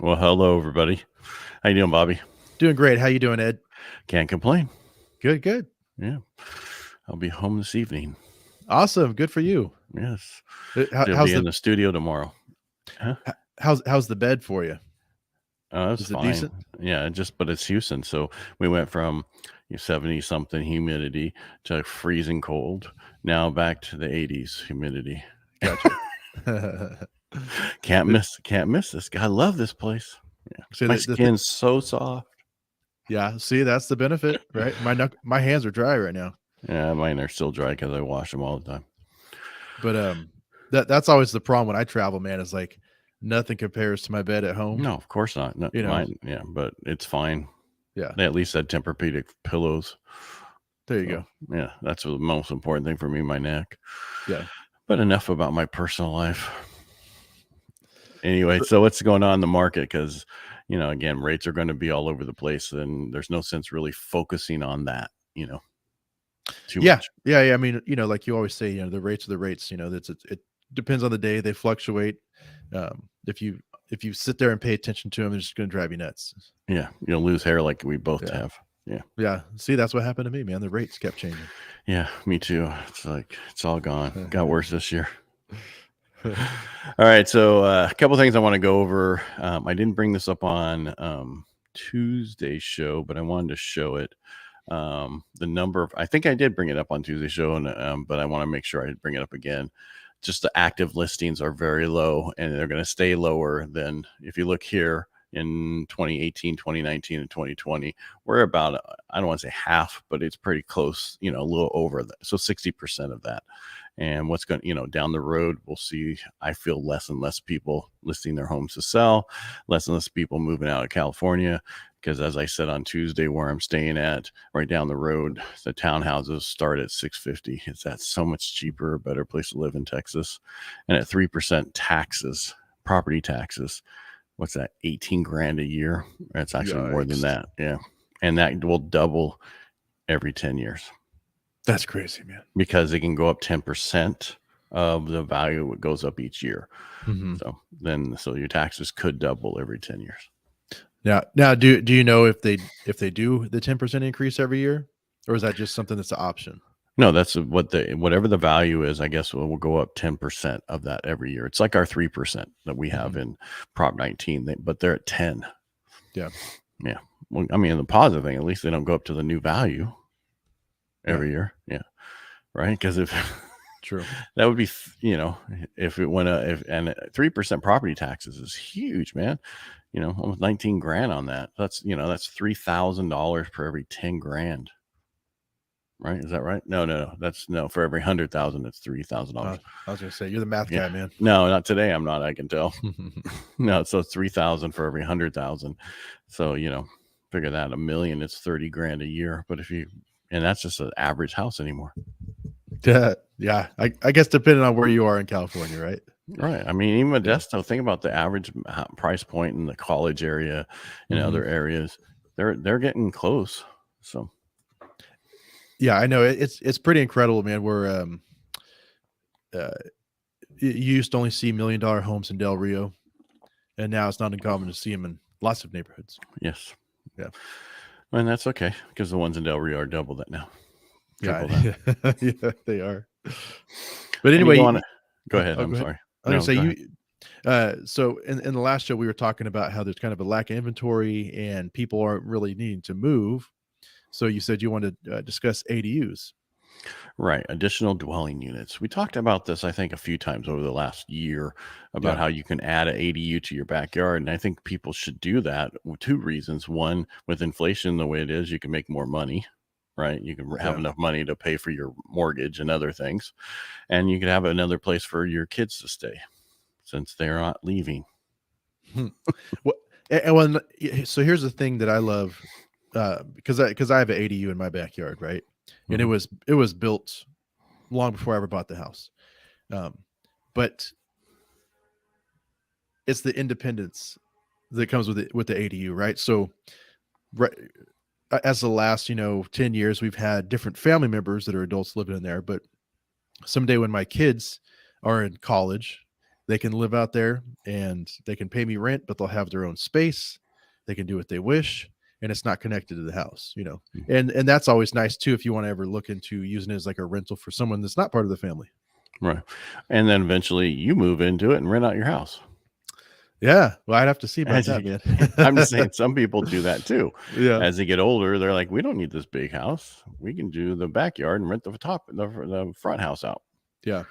Well, hello, everybody. How you doing, Bobby? Doing great. How you doing, Ed? Can't complain. Good, good. Yeah, I'll be home this evening. Awesome. Good for you. Yes, she'll How's be in the the studio tomorrow. Huh? how's the bed for you? Oh, that's Is it fine. decent? Yeah, but it's Houston, so we went from 70 something humidity to freezing cold. Now back to the 80s humidity. Gotcha. Can't The- miss. Can't miss this. I love this place. Yeah, See my the skin's so soft. yeah. See, that's the benefit, right? My hands are dry right now, Yeah, mine are still dry because I wash them all the time. but that's always the problem when I travel, man. Is like nothing compares to my bed at home. No, of course not. No, You know. mine. Yeah, but it's fine. Yeah. They at least had Tempur-Pedic pillows. There you So, go. yeah, that's the most important thing for me, my neck. Yeah. But enough about my personal life. Anyway, so what's going on in the market? Because, again, rates are going to be all over the place, and there's no sense really focusing on that, too Yeah. much. Yeah. I mean, like you always say, the rates are the rates. It depends on the day. They fluctuate. If you sit there and pay attention to them, they're just going to drive you nuts. Yeah, you'll lose hair like we both Yeah. have. Yeah. Yeah. See, that's what happened to me, man. The rates kept changing. Yeah, me too. It's like it's all gone. Got worse this year. All right, so a couple things I want to go over. I didn't bring this up on Tuesday's show, but I wanted to show it. The number of, I think I did bring it up on Tuesday's show, and but I want to make sure I bring it up again. Just the active listings are very low, and they're going to stay lower than if you look here in 2018, 2019, and 2020. We're about, I don't want to say half, but it's pretty close, a little over that. So 60% of that. And what's going to, down the road, we'll see, I feel less and less people listing their homes to sell, less and less people moving out of California. Because as I said on Tuesday, where I'm staying at, right down the road, the townhouses start at $650. It's that so much cheaper, a better place to live in Texas. And at 3% taxes, property taxes, what's that, 18 grand a year? That's actually more than Yikes. that. Yeah. And that will double every 10 years. That's crazy, man. Because it can go up 10% of the value. It goes up each year. Mm-hmm. So your taxes could double every 10 years. Now, do you know if they do the 10% increase every year, or is that just something that's an option? No, that's whatever the value is. I guess we'll go up 10% of that every year. It's like our 3% that we have in Prop 19, but they're at 10. Yeah. Yeah. Well, I mean, the positive thing, at least they don't go up to the new value every year. Yeah. Right. Because if True, that would be, if it went and 3% property taxes is huge, man. Almost 19 grand on that. That's $3,000 per every 10 grand. Right? Is that right? No. That's no, for every 100,000, it's $3,000. I was gonna say you're the math guy, man. No, not today. I'm not. I can tell. No, so it's 3,000 for every 100,000. So figure that $1 million. It's 30 grand a year. But and that's just an average house anymore. Yeah. I guess depending on where you are in California, right? Right. I mean, even Modesto. Think about the average price point in the college area and other areas. They're getting close. So. Yeah, I know it's pretty incredible, man. We're you used to only see $1 million homes in Del Rio, and now it's not uncommon to see them in lots of neighborhoods. Yes. Yeah. And that's okay because the ones in Del Rio are double that now. Yeah, That. yeah, they are. But anyway, go ahead. I'm go sorry. I was gonna say so in the last show we were talking about how there's kind of a lack of inventory and people aren't really needing to move. So you said you wanted to discuss ADUs. Right. Additional dwelling units. We talked about this, I think, a few times over the last year about how you can add an ADU to your backyard. And I think people should do that with two reasons. One, with inflation the way it is, you can make more money, right? You can have enough money to pay for your mortgage and other things. And you can have another place for your kids to stay since they're not leaving. So here's the thing that I love, because I have an ADU in my backyard, right? And it was built long before I ever bought the house, but it's the independence that comes with the ADU, right? So, right, as the last 10 years, we've had different family members that are adults living in there, but someday when my kids are in college They can live out there and they can pay me rent, but they'll have their own space. They can do what they wish, and it's not connected to the house, and that's always nice too, if you want to ever look into using it as like a rental for someone that's not part of the family. Right. And then eventually you move into it and rent out your house. Yeah. Well, I'd have to see about that, man. I'm just saying some people do that too. Yeah. As they get older, they're like, we don't need this big house. We can do the backyard and rent the front house out. Yeah.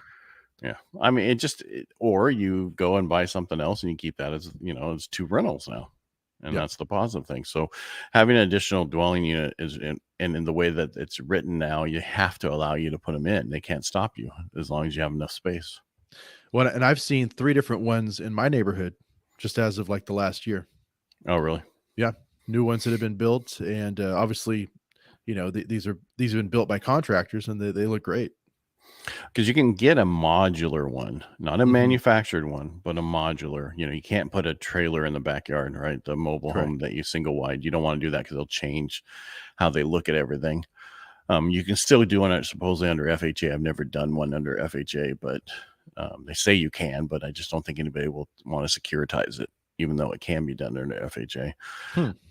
Yeah. I mean, or you go and buy something else and you keep that as, it's 2 rentals now. And that's the positive thing. So having an additional dwelling unit and in the way that it's written now, you have to allow you to put them in. They can't stop you as long as you have enough space. Well, and I've seen 3 different ones in my neighborhood just as of like the last year. Oh, really? Yeah. New ones that have been built. And obviously, these have been built by contractors, and they look great. Because you can get a modular one, not a manufactured one, but a modular. You can't put a trailer in the backyard, right? The mobile home that you single wide. You don't want to do that because they'll change how they look at everything. You can still do one supposedly under FHA. I've never done one under FHA, but they say you can, but I just don't think anybody will want to securitize it, even though it can be done under FHA.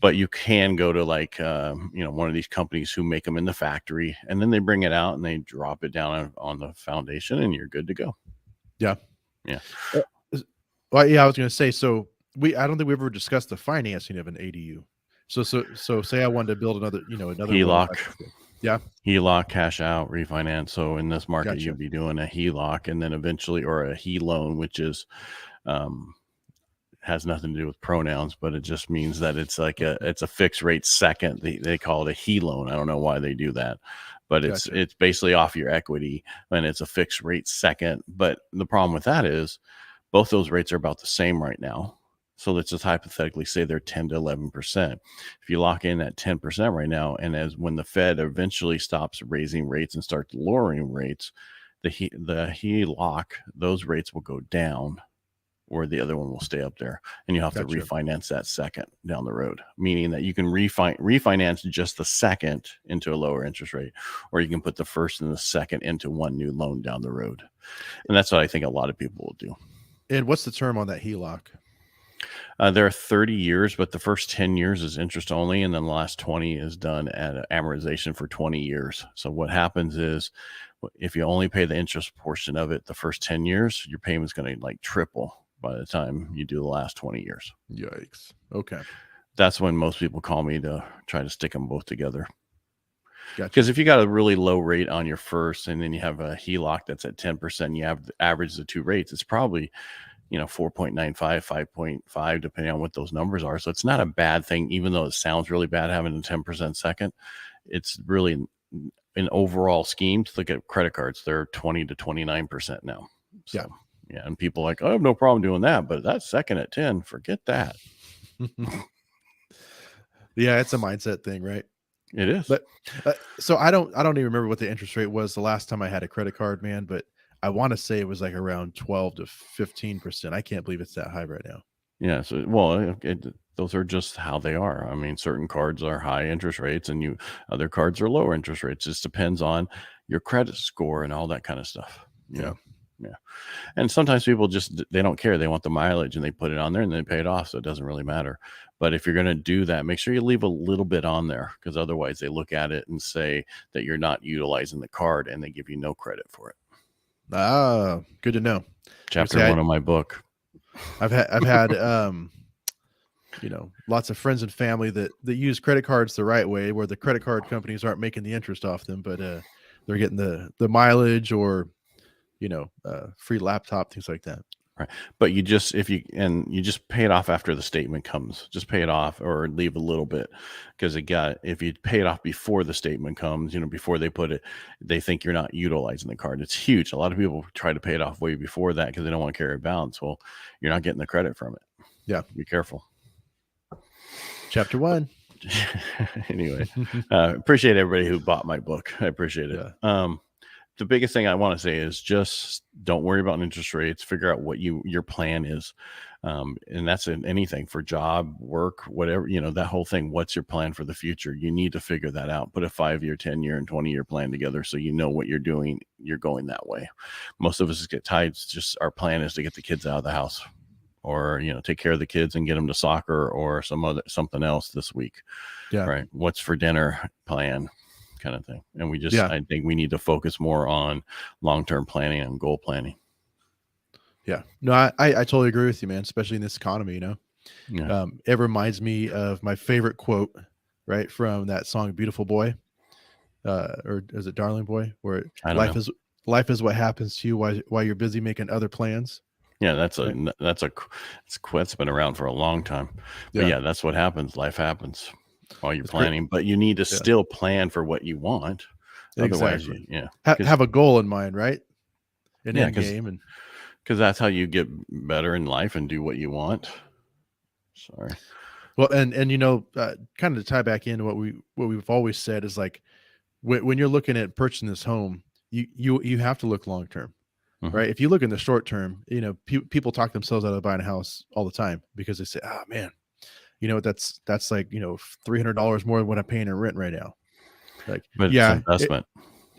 But you can go to like, one of these companies who make them in the factory, and then they bring it out and they drop it down on the foundation and you're good to go. Yeah. Yeah. Well, yeah, I was going to say, so I don't think we ever discussed the financing of an ADU. So say I wanted to build another HELOC. Yeah. HELOC, cash out, refinance. So in this market, you'd be doing a HELOC and then eventually, or a HE loan, which is, has nothing to do with pronouns, but it just means that it's like it's a fixed rate second. They call it a HE loan. I don't know why they do that, but it's basically off your equity, and it's a fixed rate second. But the problem with that is both those rates are about the same right now. So let's just hypothetically say they're 10 to 11%. If you lock in at 10% right now, and when the Fed eventually stops raising rates and starts lowering rates, the HELOC, those rates will go down, or the other one will stay up there, and you have to refinance that second down the road, meaning that you can refinance just the second into a lower interest rate, or you can put the first and the second into one new loan down the road. And that's what I think a lot of people will do. And what's the term on that HELOC? There are 30 years, but the first 10 years is interest only, and then the last 20 is done at amortization for 20 years. So what happens is, if you only pay the interest portion of it the first 10 years, your payment's going to like triple by the time you do the last 20 years. Yikes. Okay. That's when most people call me to try to stick them both together. Gotcha. Because if you got a really low rate on your first, and then you have a HELOC that's at 10%, you have average the two rates, it's probably 4.95, 5.5, depending on what those numbers are. So it's not a bad thing, even though it sounds really bad having a 10% second. It's really an overall scheme. To look at credit cards, they're 20 to 29% now. So, yeah. And people are like, I have no problem doing that, but that's second at 10, forget that. Yeah, it's a mindset thing, right? It is. But so I don't even remember what the interest rate was the last time I had a credit card, man, but I want to say it was like around 12 to 15%. I can't believe it's that high right now. Yeah. So, well, those are just how they are. I mean, certain cards are high interest rates, and other cards are lower interest rates. It just depends on your credit score and all that kind of stuff. Yeah. Yeah. And sometimes people they don't care. They want the mileage, and they put it on there and they pay it off. So it doesn't really matter. But if you're going to do that, make sure you leave a little bit on there, because otherwise they look at it and say that you're not utilizing the card, and they give you no credit for it. Ah, good to know. Chapter 1 of my book. I've had lots of friends and family that use credit cards the right way, where the credit card companies aren't making the interest off them, but they're getting the mileage or free laptop, things like that. Right. But you just pay it off after the statement comes. Just pay it off, or leave a little bit, because if you pay it off before the statement comes, before they put it, they think you're not utilizing the card. It's huge. A lot of people try to pay it off way before that because they don't want to carry a balance. Well, you're not getting the credit from it. Yeah. Be careful. Chapter 1. Anyway, appreciate everybody who bought my book. I appreciate it. Yeah. the biggest thing I want to say is just don't worry about interest rates. Figure out what your plan is. And that's in anything for job, work, whatever, that whole thing. What's your plan for the future? You need to figure that out. Put a 5-year, 10-year, and 20-year plan together so you know what you're doing. You're going that way. Most of us get tied. It's just our plan is to get the kids out of the house, or take care of the kids and get them to soccer or something else this week. Yeah. Right. What's for dinner plan kind of thing. And I think we need to focus more on long-term planning and goal planning. Yeah. No, I totally agree with you, man, especially in this economy, Yeah. It reminds me of my favorite quote, right, from that song Beautiful Boy, or is it Darling Boy, where life is what happens to you while you're busy making other plans. Yeah, that's been around for a long time. But yeah, that's what happens. Life happens while you're planning, but you need to still plan for what you want. Otherwise, exactly. Have a goal in mind, right? An end game, and because that's how you get better in life and do what you want. Sorry. Well, and kind of to tie back into what we've always said is like when you're looking at purchasing this home, you have to look long term, right? If you look in the short term, people talk themselves out of buying a house all the time because they say, "Oh man, that's like $300 more than what I'm paying in rent right now." Like, but it's investment.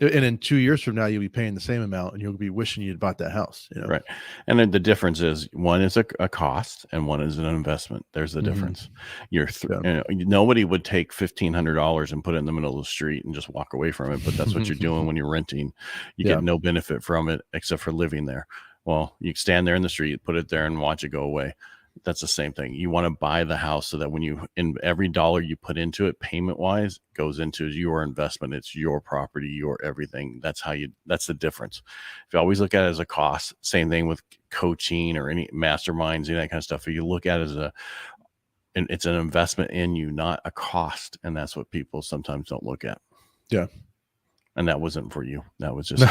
And in 2 years from now, you'll be paying the same amount and you'll be wishing you'd bought that house. Right. And then the difference is one is a cost and one is an investment. There's the difference. Nobody would take $1,500 and put it in the middle of the street and just walk away from it. But that's what you're doing when you're renting. You get no benefit from it except for living there. Well, you stand there in the street, put it there and watch it go away. That's the same thing. You want to buy the house so that in every dollar you put into it, payment wise, goes into your investment. It's your property, your everything. That's the difference. If you always look at it as a cost, same thing with coaching or any masterminds, that kind of stuff. If you look at it it's an investment in you, not a cost. And that's what people sometimes don't look at. Yeah. And that wasn't for you. That was just,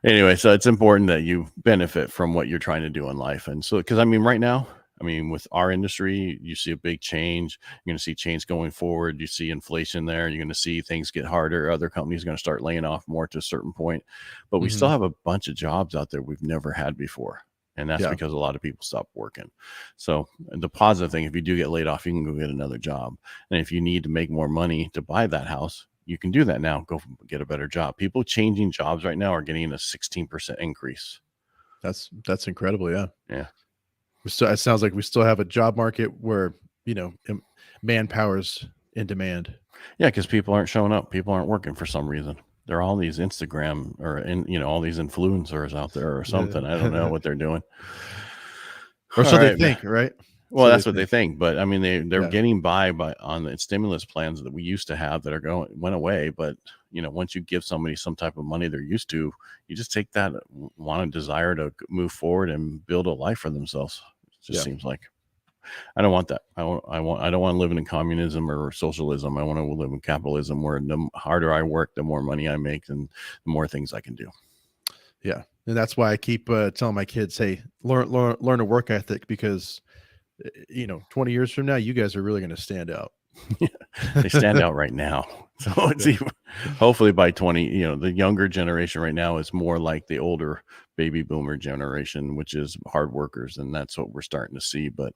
anyway, so it's important that you benefit from what you're trying to do in life. And so, because right now, with our industry, you see a big change. You're going to see change going forward. You see inflation there. You're going to see things get harder. Other companies are going to start laying off more to a certain point. But we still have a bunch of jobs out there we've never had before. And that's because a lot of people stop working. So the positive thing, if you do get laid off, you can go get another job. And if you need to make more money to buy that house, you can do that now. Go get a better job. People changing jobs right now are getting a 16% increase. That's incredible. Yeah. Yeah. It sounds like we still have a job market where, manpower's in demand. Yeah. Because people aren't showing up. People aren't working for some reason. There are all these Instagram or all these influencers out there or something. I don't know what they're doing. Or so they think, right? Well, so that's what they think. But they're getting by on the stimulus plans that we used to have that went away. But once you give somebody some type of money they're used to, you just take that desire to move forward and build a life for themselves. It just seems like I don't want that. I don't want to live in communism or socialism. I want to live in capitalism where the harder I work, the more money I make and the more things I can do. Yeah. And that's why I keep telling my kids, hey, learn a work ethic because 20 years from now, you guys are really going to stand out. They stand out right now. So it's hopefully by 20, the younger generation right now is more like the older baby boomer generation, which is hard workers. And that's what we're starting to see. But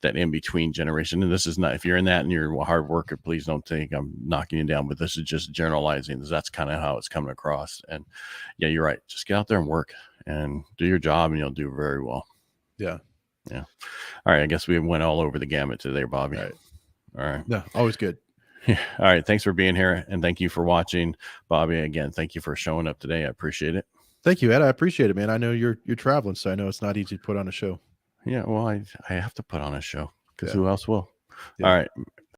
that in between generation, and this is not, if you're in that and you're a hard worker, please don't think I'm knocking you down, but this is just generalizing. That's kind of how it's coming across. And yeah, you're right. Just get out there and work and do your job and you'll do very well. Yeah. Yeah. All right. I guess we went all over the gamut today, Bobby. All right. No, always good. Yeah. All right. Thanks for being here. And thank you for watching, Bobby. Again, thank you for showing up today. I appreciate it. Thank you, Ed. I appreciate it, man. I know you're traveling, so I know it's not easy to put on a show. Yeah. Well, I have to put on a show because who else will? Yeah. All right.